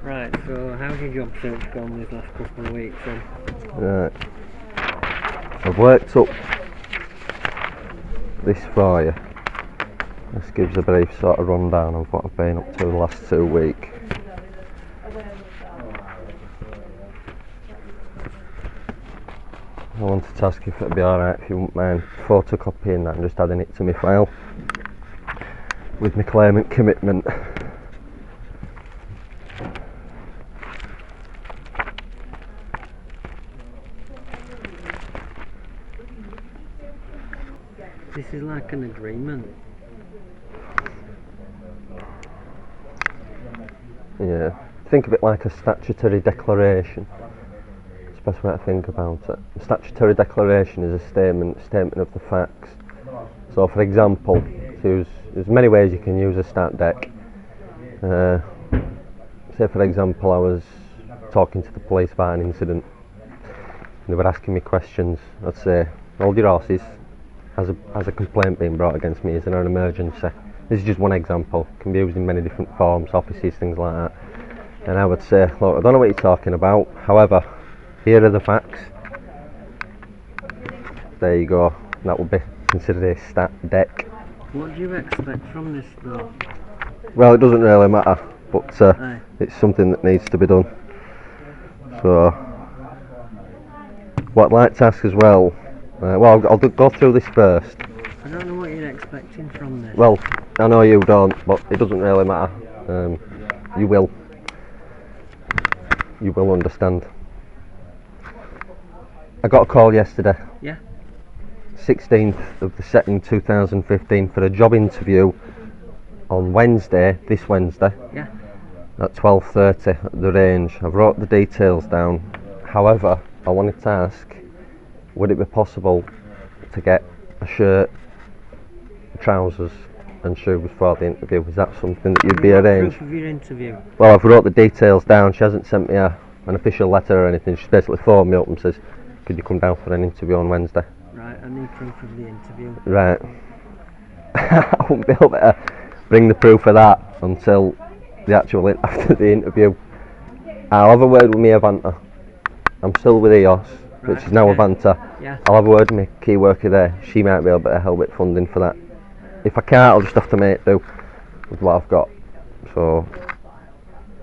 Right, so how's your job search gone these last couple of weeks then? Right. I've worked up this for you. This gives a brief sort of rundown of what I've been up to the last 2 weeks. I wanted to ask if it'd be alright if you wouldn't mind photocopying that and just adding it to my file with my claimant commitment. This is like an agreement. Yeah, think of it like a statutory declaration. That's the best way to think about it. A statutory declaration is a statement of the facts. So for example, there's many ways you can use a stat dec. Say for example I was talking to the police about an incident and they were asking me questions. I'd say, hold your horses, has a complaint being brought against me, is there an emergency? This is just one example, it can be used in many different forms, offices, things like that. And I would say, look, I don't know what you're talking about, however, here are the facts. There you go, that would be considered a stat dec. What do you expect from this though? Well, it doesn't really matter, but it's something that needs to be done. So, what I'd like to ask as well, well, I'll go through this first. I don't know what you're expecting from this. Well, I know you don't, but it doesn't really matter. You will understand. I got a call yesterday. Yeah. 16th of the 2nd, 2015 for a job interview on Wednesday, this Wednesday. Yeah. At 12:30 at the range. I've wrote the details down. However, I wanted to ask, would it be possible to get a shirt, trousers and shoes for the interview? Is that something that you'd be arranged? Proof of your interview? Well, I've wrote the details down. She hasn't sent me an official letter or anything. She's basically phoned me up and says, could you come down for an interview on Wednesday? Right, I need proof of the interview. Right. I won't be able to bring the proof of that until after the interview. I'll have a word with my Avanta. I'm still with EOS, which is now Avanta. Yeah. I'll have a word with my key worker there. She might be able to help with funding for that. If I can't, I'll just have to make do with what I've got. So,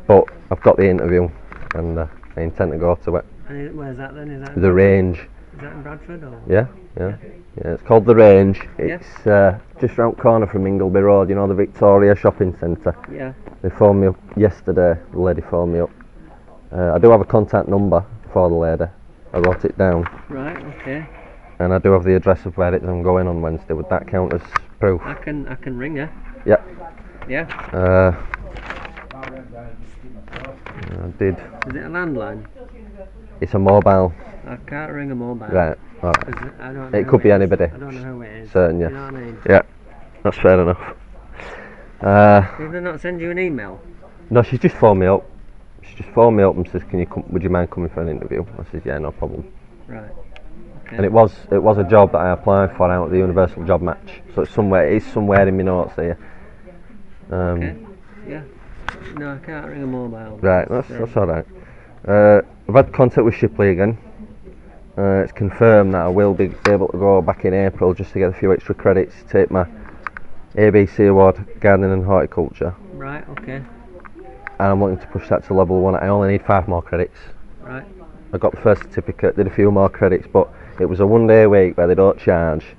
but I've got the interview and I intend to go to it. And where's that then? Is that in The Bradford? range. Is that in Bradford or? Yeah. It's called the Range. It's just round corner from Ingleby Road. You know the Victoria Shopping Centre. Yeah. They phoned me up yesterday. The lady phoned me up. I do have a contact number for the lady. I wrote it down. Right. Okay. And I do have the address of where it's I'm going on Wednesday. Would that count as proof? I can ring her. Yeah. Yeah. I did. Is it a landline? It's a mobile. I can't ring a mobile. Right. Alright. 'Cause I don't know It could be who it is. anybody. I don't know who it is. Certain, yeah. You know what I mean? Yeah. That's fair enough. Did they not send you an email? No, she just phoned me up. She just phoned me up and says, "Can you come? Would you mind coming for an interview?" I said, "Yeah, no problem." Right. Okay. And it was a job that I applied for out at the Universal Job Match. So it's somewhere in my notes here. Okay. Yeah. No, I can't ring a mobile. Right, that's all right. I've had contact with Shipley again. It's confirmed that I will be able to go back in April just to get a few extra credits to take my ABC award, gardening and horticulture. Right. Okay. And I'm looking to push that to level 1. I only need 5 more credits. Right. I got the first certificate, did a few more credits, but it was a 1-day week where they don't charge.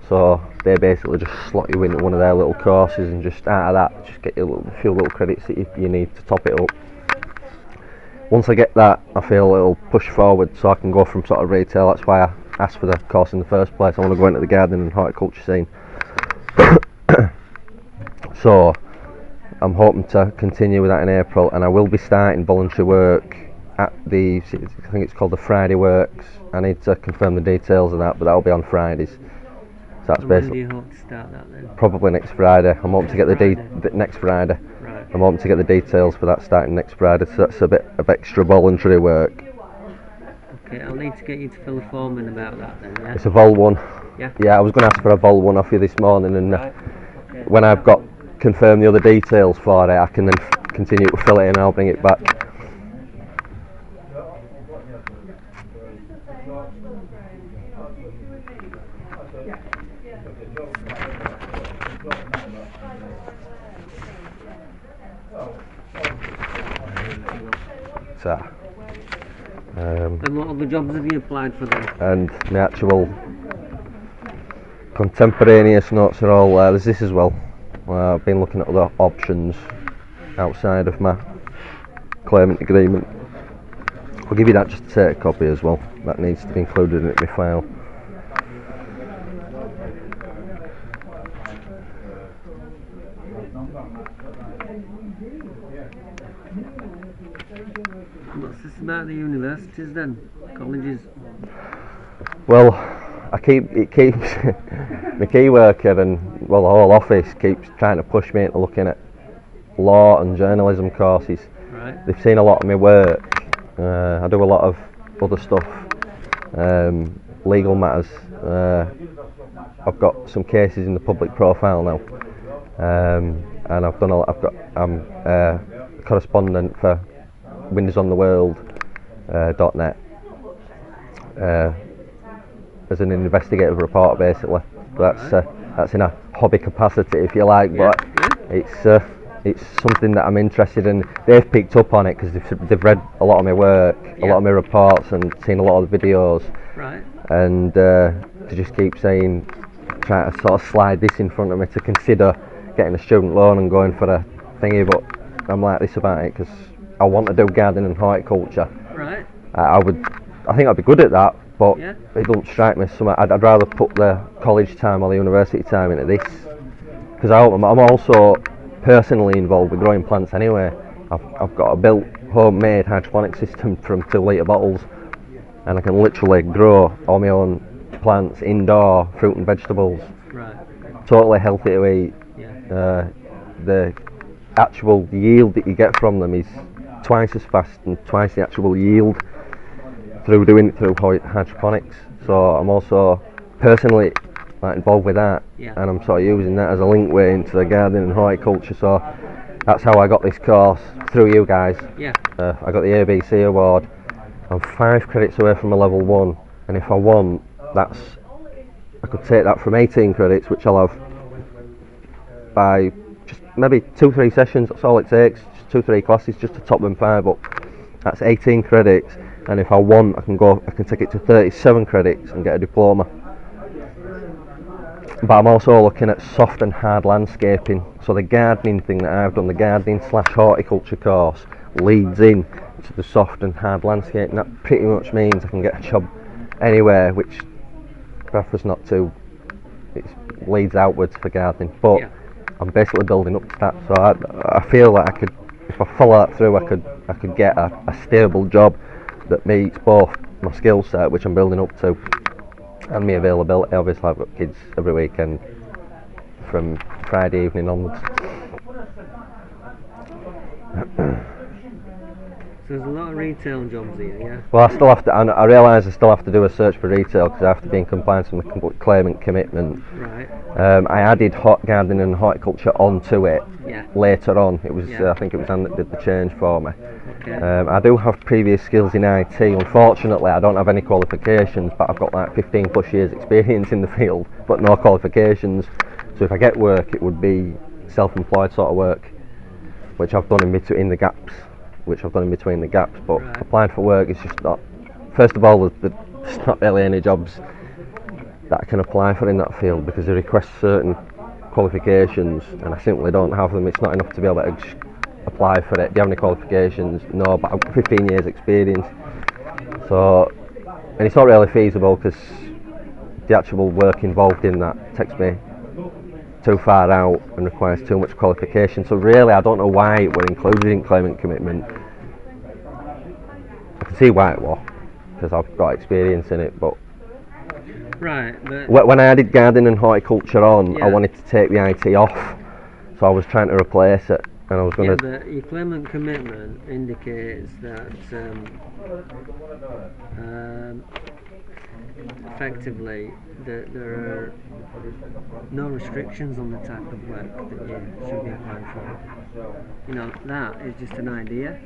So they basically just slot you into one of their little courses and just out of that, just get you a few little credits that you need to top it up. Once I get that, I feel it'll push forward so I can go from sort of retail. That's why I asked for the course in the first place. I want to go into the gardening and horticulture scene. So I'm hoping to continue with that in April, and I will be starting voluntary work at I think it's called the Friday Works. I need to confirm the details of that, but that'll be on Fridays. So that's And basically when do you hope to start that then? probably next Friday. I'm hoping to get next Friday. Right. I'm hoping to get the details for that starting next Friday. So that's a bit of extra voluntary work. Okay, I'll need to get you to fill a form in about that then, yeah? It's a Vol 1. Yeah. Yeah, I was going to ask for a Vol 1 off you this morning, and Right. Okay. when I've got confirmed the other details for it, I can then continue to fill it in and I'll bring it back. So, and what other jobs have you applied for then? and the actual contemporaneous notes are all there. There's this as well. I've been looking at other options outside of my claimant agreement. I'll give you that just to take a copy as well. That needs to be included in my file. What's this about the universities then? Colleges? Well, my key worker and well the whole office keeps trying to push me into looking at law and journalism courses. Right. They've seen a lot of my work. I do a lot of other stuff, legal matters. I've got some cases in the public profile now, and I'm a correspondent for windowsontheworld.net as an investigative reporter basically. That's in a hobby capacity if you like, but it's something that I'm interested in. They've picked up on it because they've read a lot of my work, a lot of my reports, and seen a lot of the videos. Right. And to just keep saying, trying to sort of slide this in front of me to consider getting a student loan and going for a thingy, but I'm like this about it because I want to do gardening and horticulture. Right. I think I'd be good at that, but Yeah. it doesn't strike me. I'd rather put the college time or the university time into this, because I'm also personally involved with growing plants anyway. I've got a built homemade hydroponic system from 2 litre bottles, and I can literally grow all my own plants indoor, fruit and vegetables. Right. Totally healthy to eat. Yeah. The actual yield that you get from them is twice as fast and twice the actual yield through doing it through hydroponics. So I'm also personally involved with that, and I'm sort of using that as a link way into the gardening and horticulture. So that's how I got this course through you guys. Yeah. I got the ABC award. I'm 5 credits away from a level 1, and if I want, I could take that from 18 credits, which I'll have by just maybe 2-3 sessions. That's all it takes, just 2-3 classes just to top them 5 up. That's 18 credits, and if I want, I can take it to 37 credits and get a diploma. But I'm also looking at soft and hard landscaping. So the gardening thing that I've done, the gardening/horticulture course, leads in to the soft and hard landscaping. That pretty much means I can get a job anywhere, which prefers not to. It leads outwards for gardening, but I'm basically building up to that. So I feel like I could, if I follow that through, I could get a stable job that meets both my skill set, which I'm building up to, and my availability. Obviously I've got kids every weekend from Friday evening onwards. So there's a lot of retail jobs here, yeah? Well, I realise I still have to do a search for retail because I have to be in compliance with my claimant commitment. Right. I added hot gardening and horticulture onto it later on. It was I think it was Anne that did the change for me. Okay. I do have previous skills in IT. Unfortunately, I don't have any qualifications, but I've got like 15 plus years experience in the field, but no qualifications. So if I get work, it would be self-employed sort of work, which I've done in between the gaps. But applying for work is just not. First of all, there's not really any jobs that I can apply for in that field because they request certain qualifications, and I simply don't have them. It's not enough to be able to apply for it. Do you have any qualifications? No, but I've got 15 years experience. So, and it's not really feasible because the actual work involved in that takes me too far out and requires too much qualification. So really I don't know why it were included in claimant commitment. I can see why it was, because I've got experience in it, but right, but when I added gardening and horticulture on, I wanted to take the IT off, so I was trying to replace it, and I was going to... but your claimant commitment indicates that effectively there are no restrictions on the type of work that you should be applying for. You know, that is just an idea.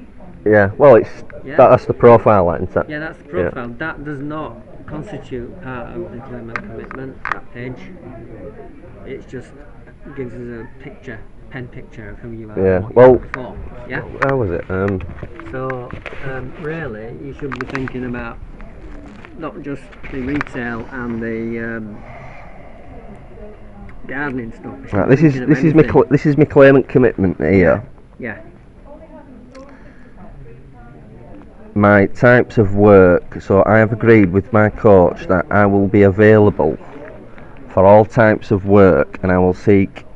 Yeah, well, that's the profile, isn't it? Yeah, that's the profile. That does not constitute part of the employment commitment, that page. It just gives us a picture, pen picture of who you are. Yeah, and what well, you are before. Yeah. How was it? So, really, you should be thinking about not just the retail and the gardening stuff. Right, this is my claimant commitment here. Yeah. My types of work. So I have agreed with my coach that I will be available for all types of work, and I will seek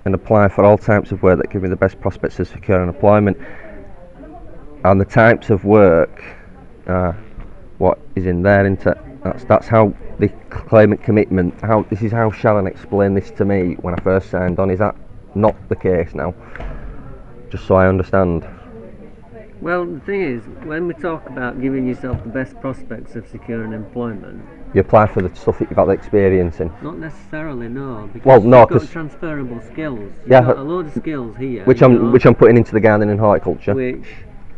and apply for all types of work that give me the best prospects of securing employment. And the types of work, what is in there, isn't it? That's how the claimant commitment. This is how Sharon explained this to me when I first signed on. Is that not the case now? Just so I understand. Well, the thing is, when we talk about giving yourself the best prospects of securing employment, you apply for the stuff that you've got the experience in. Not necessarily, no. Because well, no, you've got transferable skills. You've got a load of skills here. Which I'm putting into the gardening and horticulture. Which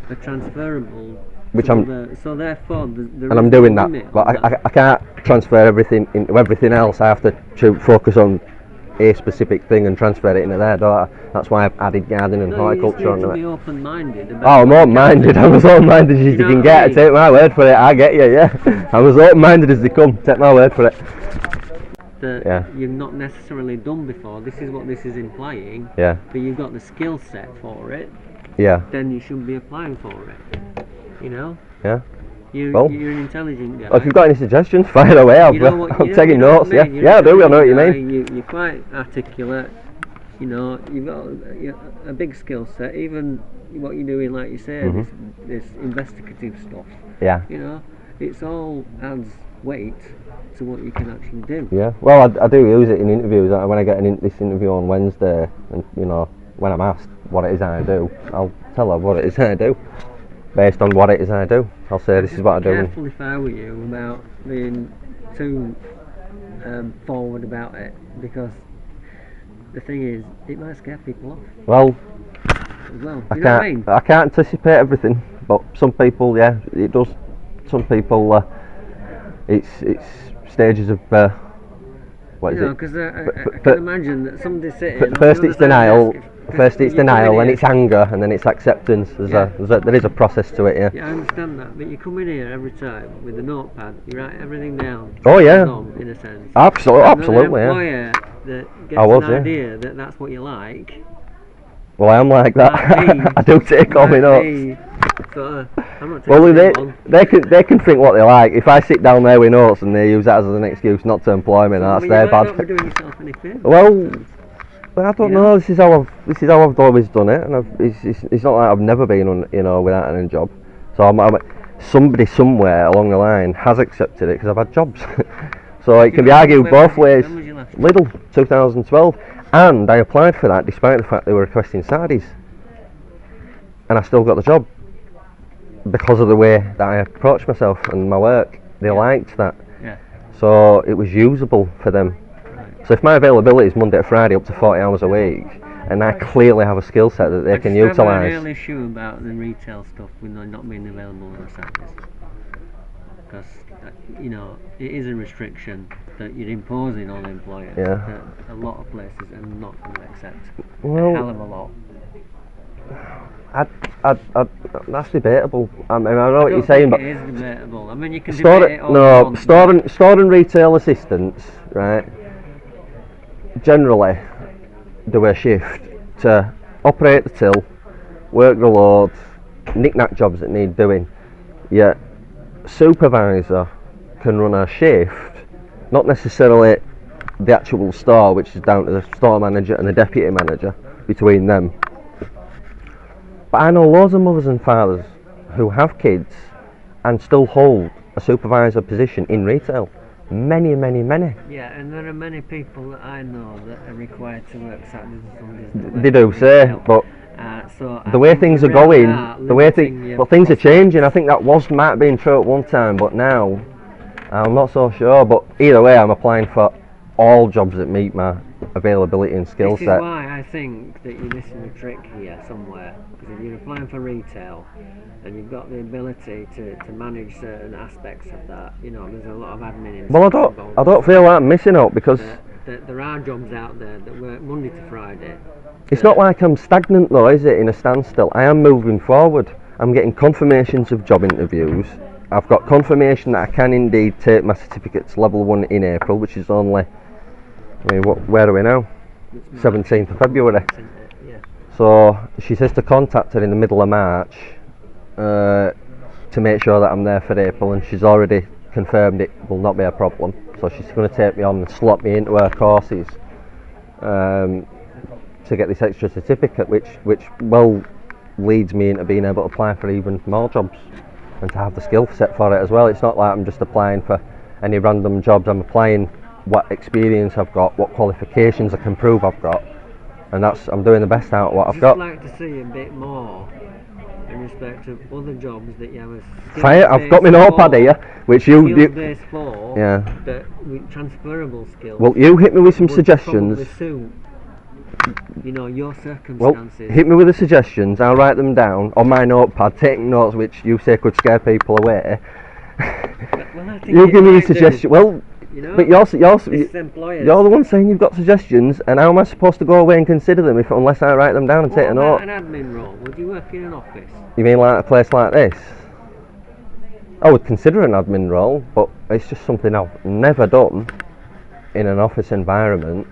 are transferable. So therefore, and I'm doing that, but I can't transfer everything into everything else. I have to focus on a specific thing and transfer it into there, don't I? That's why I've added gardening and horticulture onto it. Be open-minded. I'm open-minded. I'm as open-minded as you can get. Take my word for it. I get you. Yeah, I'm as open-minded as they come. Take my word for it. That you've not necessarily done before. This is what this is implying. Yeah. But you've got the skill set for it. Yeah. Then you should be applying for it. You know. Yeah. You're an intelligent guy. Well, if you've got any suggestions, fire away. I'm taking notes. I do. I know what you mean. You're quite articulate. You know, you've got a big skill set. Even what you're doing, like you say, this investigative stuff. Yeah. You know, it's all adds weight to what you can actually do. Yeah. Well, I do use it in interviews. When I get this interview on Wednesday, and when I'm asked what it is I do, I'll tell her what it is I do. Based on what it is I do, I'll say this is what I do. Careful if I were you about being too forward about it, because the thing is, it might scare people off. Well, I can't anticipate everything, but some people, it does. Some people, it's stages of what is it? Because I can imagine that somebody sitting. First it's denial. First it's denial, then it's anger, and then it's acceptance. There is a process to it, yeah. Yeah, I understand that, but you come in here every time with a notepad, you write everything down. Oh yeah. In a sense. Absolutely, yeah. That gets an idea that that's what you like. Well, I am like that. I do take all my notes. So, I'm not taking they can think what they like. If I sit down there with notes and they use that as an excuse not to employ me, that's their bad. You're not doing yourself any favour. Well, I don't know. This is how I've always done it, and it's not like I've never been without a job. So somebody somewhere along the line has accepted it because I've had jobs. So it can be argued both ways. Lidl, 2012, and I applied for that despite the fact they were requesting Saturdays, and I still got the job because of the way that I approached myself and my work. They liked that. Yeah. So it was usable for them. So if my availability is Monday to Friday up to 40 hours a week, and I clearly have a skill set that they can utilise. I have a real issue about the retail stuff with not being available on Saturdays, because it is a restriction that you're imposing on employers that a lot of places are not going to accept. A hell of a lot. That's debatable. I mean, I know what you're saying, but it is debatable. I mean, you can debate it all. Store and retail assistants, right? Generally, do a shift to operate the till, work the load, knick-knack jobs that need doing. Yet, supervisor can run a shift, not necessarily the actual store, which is down to the store manager and the deputy manager, between them. But I know loads of mothers and fathers who have kids and still hold a supervisor position in retail. Many. Yeah, and there are many people that I know that are required to work Saturdays and Sundays. They do say, but so the way things are going, things are changing. I think that might have been true at one time, but now I'm not so sure, but either way, I'm applying for all jobs that meet my availability and skill set. This is why I think that you're missing a trick here somewhere. Because if you're applying for retail and you've got the ability to manage certain aspects of that, you know, there's a lot of admin involved. Well, I don't feel like I'm missing out because there are jobs out there that work Monday to Friday. It's not like I'm stagnant though, is it, in a standstill? I am moving forward. I'm getting confirmations of job interviews. I've got confirmation that I can indeed take my certificates level 1 in April, which is only, I mean, where are we now? 17th of February. Yeah. So she says to contact her in the middle of March to make sure that I'm there for April, and she's already confirmed it will not be a problem. So she's going to take me on and slot me into her courses to get this extra certificate, which well leads me into being able to apply for even more jobs and to have the skill set for it as well. It's not like I'm just applying for any random jobs. I'm applying what experience I've got, what qualifications I can prove I've got, and I'm doing the best out of what I've got. I'd like to see a bit more in respect of other jobs that you have a Fire, I've got my notepad here, which you base for, yeah, that with transferable skills. Well, you hit me with some suggestions. Suit, you know, your circumstances. Well, hit me with the suggestions. I'll write them down on my notepad, taking notes which you say could scare people away. Well, you give me a suggestion. Well, you know, but you're the one saying you've got suggestions, and how am I supposed to go away and consider them unless I write them down and take a note? What about an admin role? Would you work in an office? You mean like a place like this? I would consider an admin role, but it's just something I've never done in an office environment.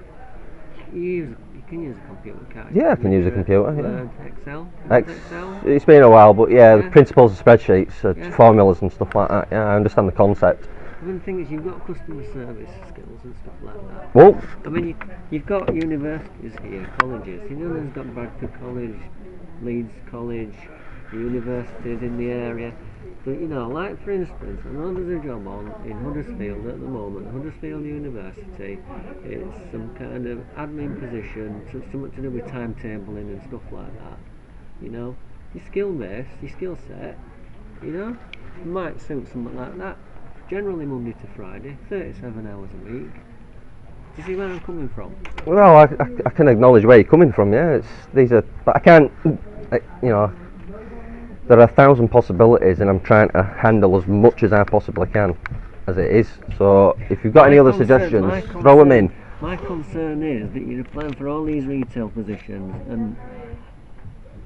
You can use a computer, can't you? Yeah, I can use a computer. Word, yeah. Excel. It's been a while, but yeah, the principles of spreadsheets, formulas and stuff like that. Yeah, I understand the concept. The thing is, you've got customer service skills and stuff like that. Well, I mean, you've got universities here, colleges. You know, there's got Bradford College, Leeds College, the universities in the area. But you know, like for instance, I know there's a job on in Huddersfield at the moment, Huddersfield University. It's some kind of admin position, something to do with timetabling and stuff like that. You know, your skill base, your skill set, you know, might suit something like that. Generally Monday to Friday, 37 hours a week. Do you see where I'm coming from? Well, I can acknowledge where you're coming from, yeah. But I can't, you know, there are 1,000 possibilities, and I'm trying to handle as much as I possibly can as it is. So if you've got any other suggestions, throw them in. My concern is that you're applying for all these retail positions, and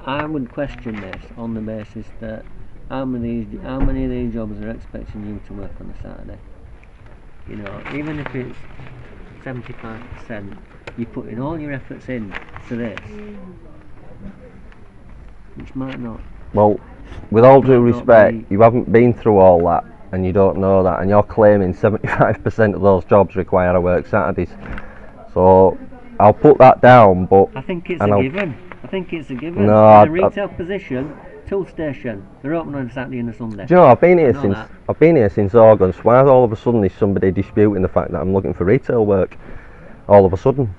I would question this on the basis that how many of these jobs are expecting you to work on a Saturday? You know, even if it's 75%, you're putting all your efforts in to this, which might not. Well, with all due respect, you haven't been through all that, and you don't know that, and you're claiming 75% of those jobs require to work Saturdays. So I'll put that down, but I think it's a given. I think it's a given. No, in a retail position, tool station, they're open on a Saturday and a Sunday. Do you know, I've been here since August. Why all of a sudden is somebody disputing the fact that I'm looking for retail work? All of a sudden.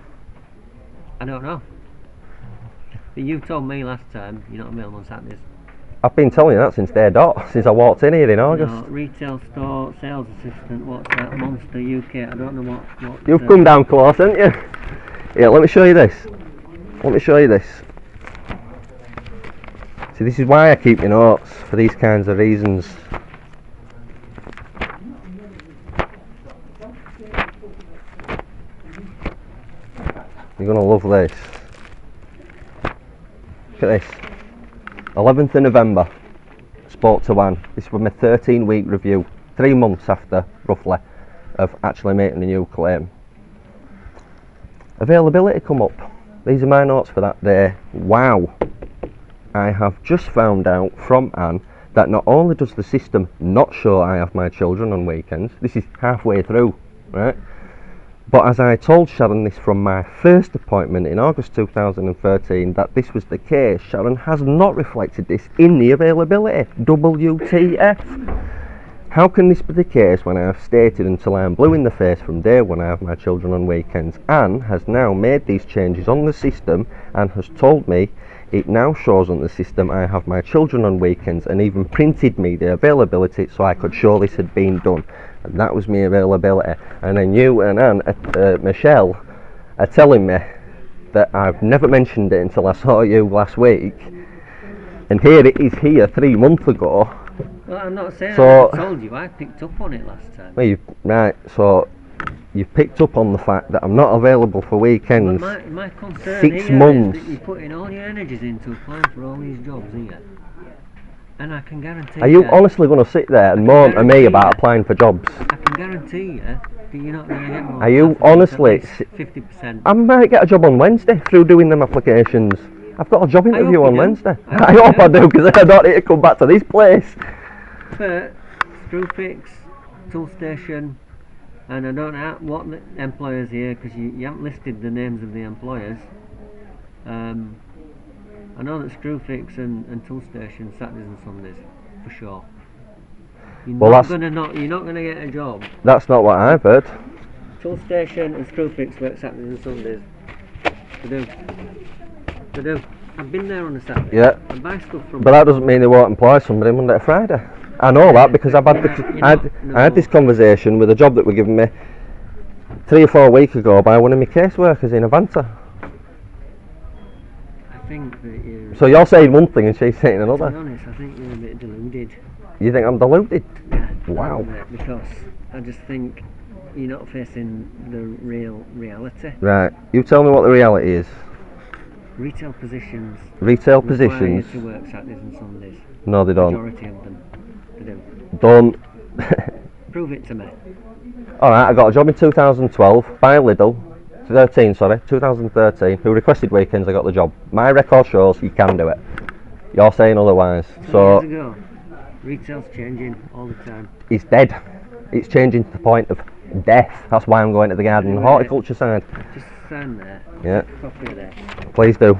I don't know. But you told me last time you're not available on Saturdays. I've been telling you that since day dot, since I walked in here in August. No, retail store, sales assistant, what's that, Monster UK, I don't know what You've come down close, haven't you? Yeah, let me show you this. See, this is why I keep your notes, for these kinds of reasons. You're going to love this. Look at this. 11th of November, spoke to Anne. This was my 13-week review, 3 months after, roughly, of actually making a new claim. Availability come up. These are my notes for that day. Wow. I have just found out from Anne that not only does the system not show I have my children on weekends, this is halfway through, right? But as I told Sharon this from my first appointment in August 2013, that this was the case, Sharon has not reflected this in the availability. WTF? How can this be the case when I have stated until I am blue in the face from day one I have my children on weekends? Anne has now made these changes on the system and has told me it now shows on the system I have my children on weekends, and even printed me the availability so I could show this had been done. and that was my availability. And then you and Michelle are telling me that I've never mentioned it until I saw you last week, and here it is here 3 months ago. Well, I'm not saying I told you, I picked up on it last time. Well, right, so you've picked up on the fact that I'm not available for weekends. But my concern 6 here months. is that you're putting all your energies into applying for all these jobs here. And I can guarantee Are you honestly going to sit there and moan to me about applying for jobs? I can guarantee you that you're not going to get more. Are you honestly? 50%. I might get a job on Wednesday through doing them applications. I've got a job interview on Wednesday. I hope I do, because I don't need to come back to this place. But Screwfix, Tool Station, and I don't know what the employers here, because you haven't listed the names of the employers. I know that Screwfix and Tool Station Saturdays and Sundays for sure. You're not going to get a job. That's not what I've heard. Tool Station and Screwfix work Saturdays and Sundays. They do. I've been there on a Saturday. Yeah. I buy stuff from. But that doesn't mean they won't employ somebody Monday to Friday. I know that because I've had I had this conversation with a job that were given me 3 or 4 weeks ago by one of my caseworkers in Avanta. I think that you're. So you're saying one thing and she's saying another. To be honest, I think you're a bit deluded. You think I'm deluded? Yeah. Wow. Because I just think you're not facing the real reality. Right. You tell me what the reality is. Retail positions. Retail require positions. you to work Saturdays and Sundays. No, they don't. Majority of them. They do. Don't. Prove it to me. Alright, I got a job in 2012 by Lidl. 2013, who requested weekends. I got the job. My record shows you can do it. You're saying otherwise. 2 So years ago, retail's changing all the time. it's dead. It's changing to the point of death. That's why I'm going to the garden and horticulture side. Just stand there. Yeah. Copy of that. Please do.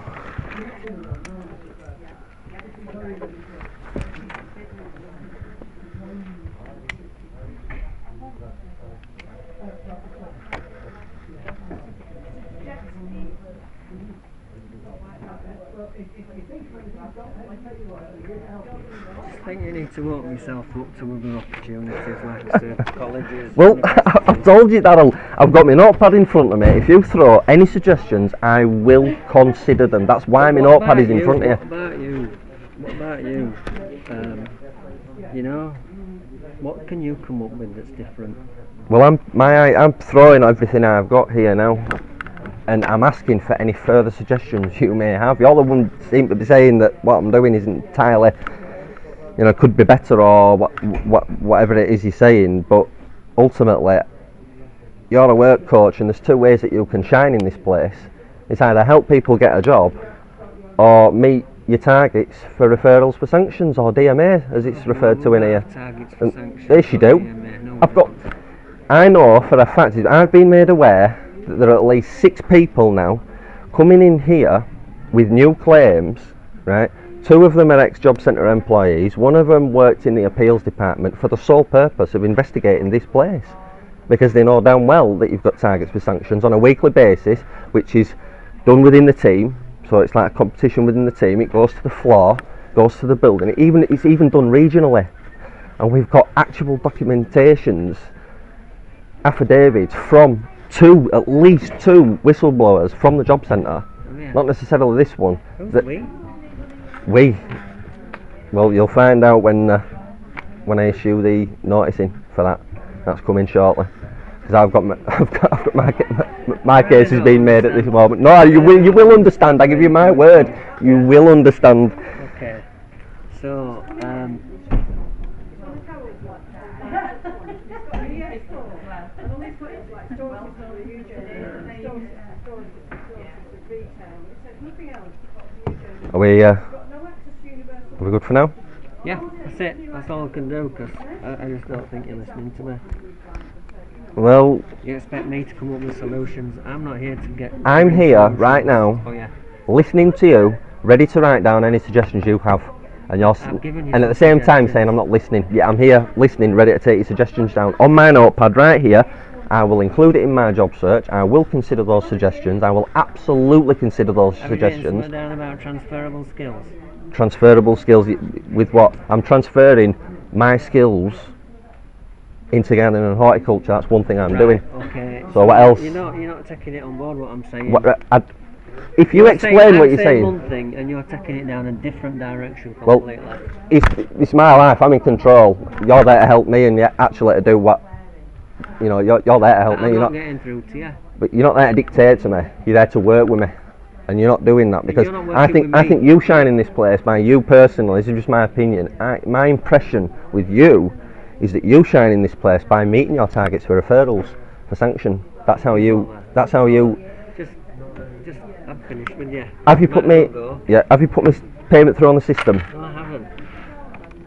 I think you need to open yourself up to other opportunities like I said, colleges. Well, I've told you, Darrell, I've got my notepad in front of me. If you throw any suggestions, I will consider them. That's why my notepad is in front of you. What about you? You know, what can you come up with that's different? Well, I'm throwing everything I've got here now, and I'm asking for any further suggestions you may have. You're the one seem to be saying that what I'm doing isn't entirely, you know, could be better or whatever it is you're saying. But ultimately, you're a work coach, and there's 2 ways that you can shine in this place. It's either help people get a job, or meet your targets for referrals for sanctions, or DMA as it's referred to in here. Targets for sanctions. Yes, you do. DMA, I know for a fact, I've been made aware that there are at least 6 people now coming in here with new claims, right? 2 of them are ex-Jobcentre employees. 1 of them worked in the appeals department for the sole purpose of investigating this place, because they know damn well that you've got targets for sanctions on a weekly basis, which is done within the team. So it's like a competition within the team. It goes to the floor, goes to the building. It's even done regionally, and we've got actual documentations, affidavits from at least two whistleblowers from the Jobcentre. Oh, yeah. Not necessarily this one. Who's we? We. Well, you'll find out when I issue the noticing for that. That's coming shortly. Because I've got my case is being made at this moment. No, you will understand. I give you my word. You will understand. Okay. So are we good for now? yeah, that's it. That's all I can do, because I just don't think you're listening to me. Well, you expect me to come up with solutions. I'm not here to get. I'm here right now, listening to you, ready to write down any suggestions you have, and and at the same time saying I'm not listening. Yeah, I'm here listening, ready to take your suggestions down on my notepad right here. I will include it in my job search. I will consider those suggestions. I will absolutely consider those suggestions. Down about transferable skills. Transferable skills with what? I'm transferring my skills into gardening and horticulture. That's one thing I'm doing. Okay. So what else? You're not taking it on board what I'm saying. If you explain what you're saying, one thing and you're taking it down a different direction completely. Well, it's my life. I'm in control. You're there to help me, and you're actually to do what. You know, you're there to help me. I'm you're not getting through to you. But you're not there to dictate to me. You're there to work with me, and you're not doing that because I think you shine in this place. By you personally, this is just my opinion. My impression with you is that you shine in this place by meeting your targets for referrals, for sanction. That's how you. Just I'm finished with you. Have you put me? Yeah. Have you put my payment through on the system? No, I haven't.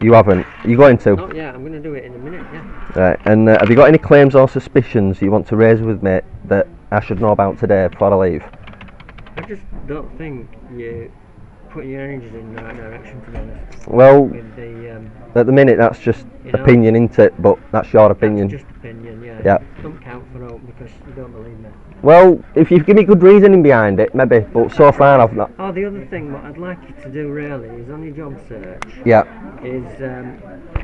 You haven't. You're going to? Not yet. I'm going to do it in a minute. Yeah. Right. And have you got any claims or suspicions you want to raise with me that I should know about today before I leave? I just don't think you putting your energies in the right direction, to be honest. Well, at the minute that's just opinion, isn't it? But that's your opinion. That's just opinion, yeah. Yeah. Don't count for hope because you don't believe me. Well, if you give me good reasoning behind it, maybe. But so far I've not. Oh, the other thing what I'd like you to do really is on your job search. Yeah. Is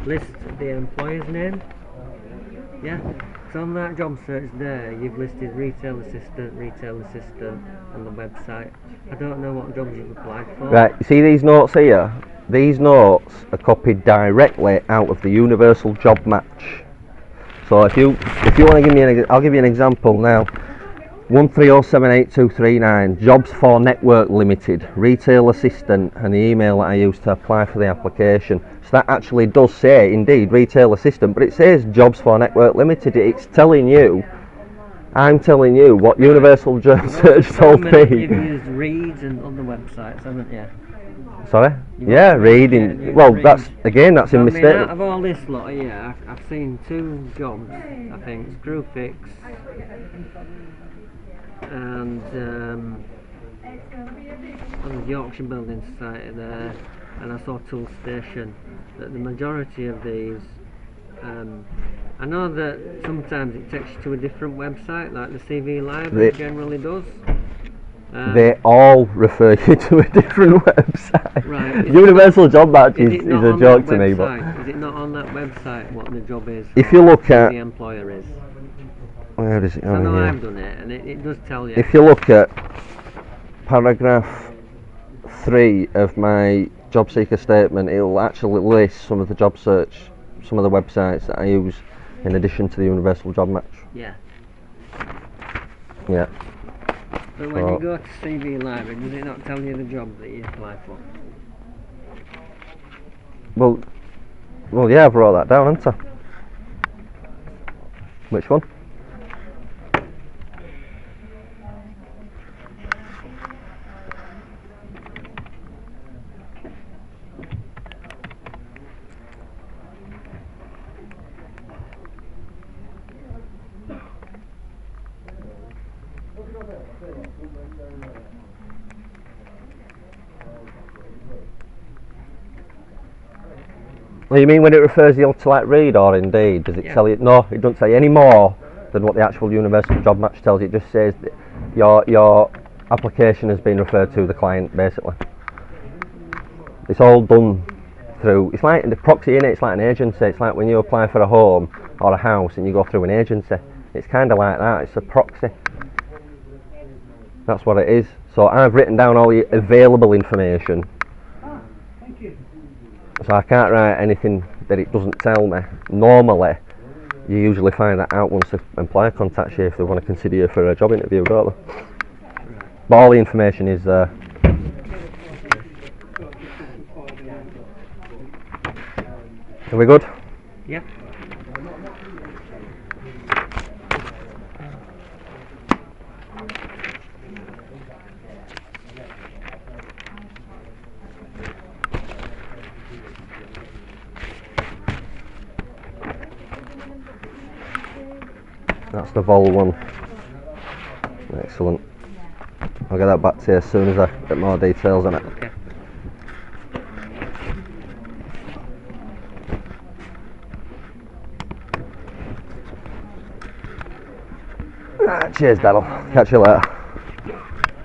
list the employer's name. Yeah. So on that job search there, you've listed retail assistant, on the website. I don't know what jobs you've applied for. Right, you see these notes here? These notes are copied directly out of the universal job match. So if you want to give me I'll give you an example now. 130782339, Jobs for Network Limited, retail assistant, and the email that I used to apply for the application. So that actually does say, indeed, retail assistant, but it says Jobs for Network Limited. It's telling you, I'm telling you what Universal Job Search told me. You've used Reed and other websites, haven't you? Sorry? Yeah, reading. Well, that's that's in mistake. Out of all this lot here, I've seen 2 jobs, I think, Screwfix and on the Yorkshire Building Society there, and I saw Tool Station. That the majority of these, I know that sometimes it takes you to a different website, like the CV Library generally does. They all refer you to a different website. Right. Universal Job Match is a joke to me, but is it not on that website what the job is? If you look at the employer is. Where is it? I know I've done it, and it does tell you. If you look at paragraph 3 of my job seeker statement, it will actually list some of the job search, some of the websites that I use in addition to the Universal Job Match. Yeah. Yeah. But when you go to CV Library, does it not tell you the job that you apply for? Well, yeah, I've wrote that down, haven't I? Which one? Well, you mean when it refers you to like Read or Indeed, does it tell you? No, it doesn't say any more than what the actual Universal Job Match tells you. It just says that your application has been referred to the client, basically. It's all done through, it's like the proxy in it, it's like an agency. It's like when you apply for a home or a house and you go through an agency. It's kind of like that, it's a proxy. That's what it is. So I've written down all the available information. So I can't write anything that it doesn't tell me. Normally, you usually find that out once the employer contacts you if they want to consider you for a job interview, don't they? But all the information is there. Are we good? Yeah. That's the Vol one. Excellent. I'll get that back to you as soon as I get more details on it. Okay. Cheers, Darrell. Catch you later.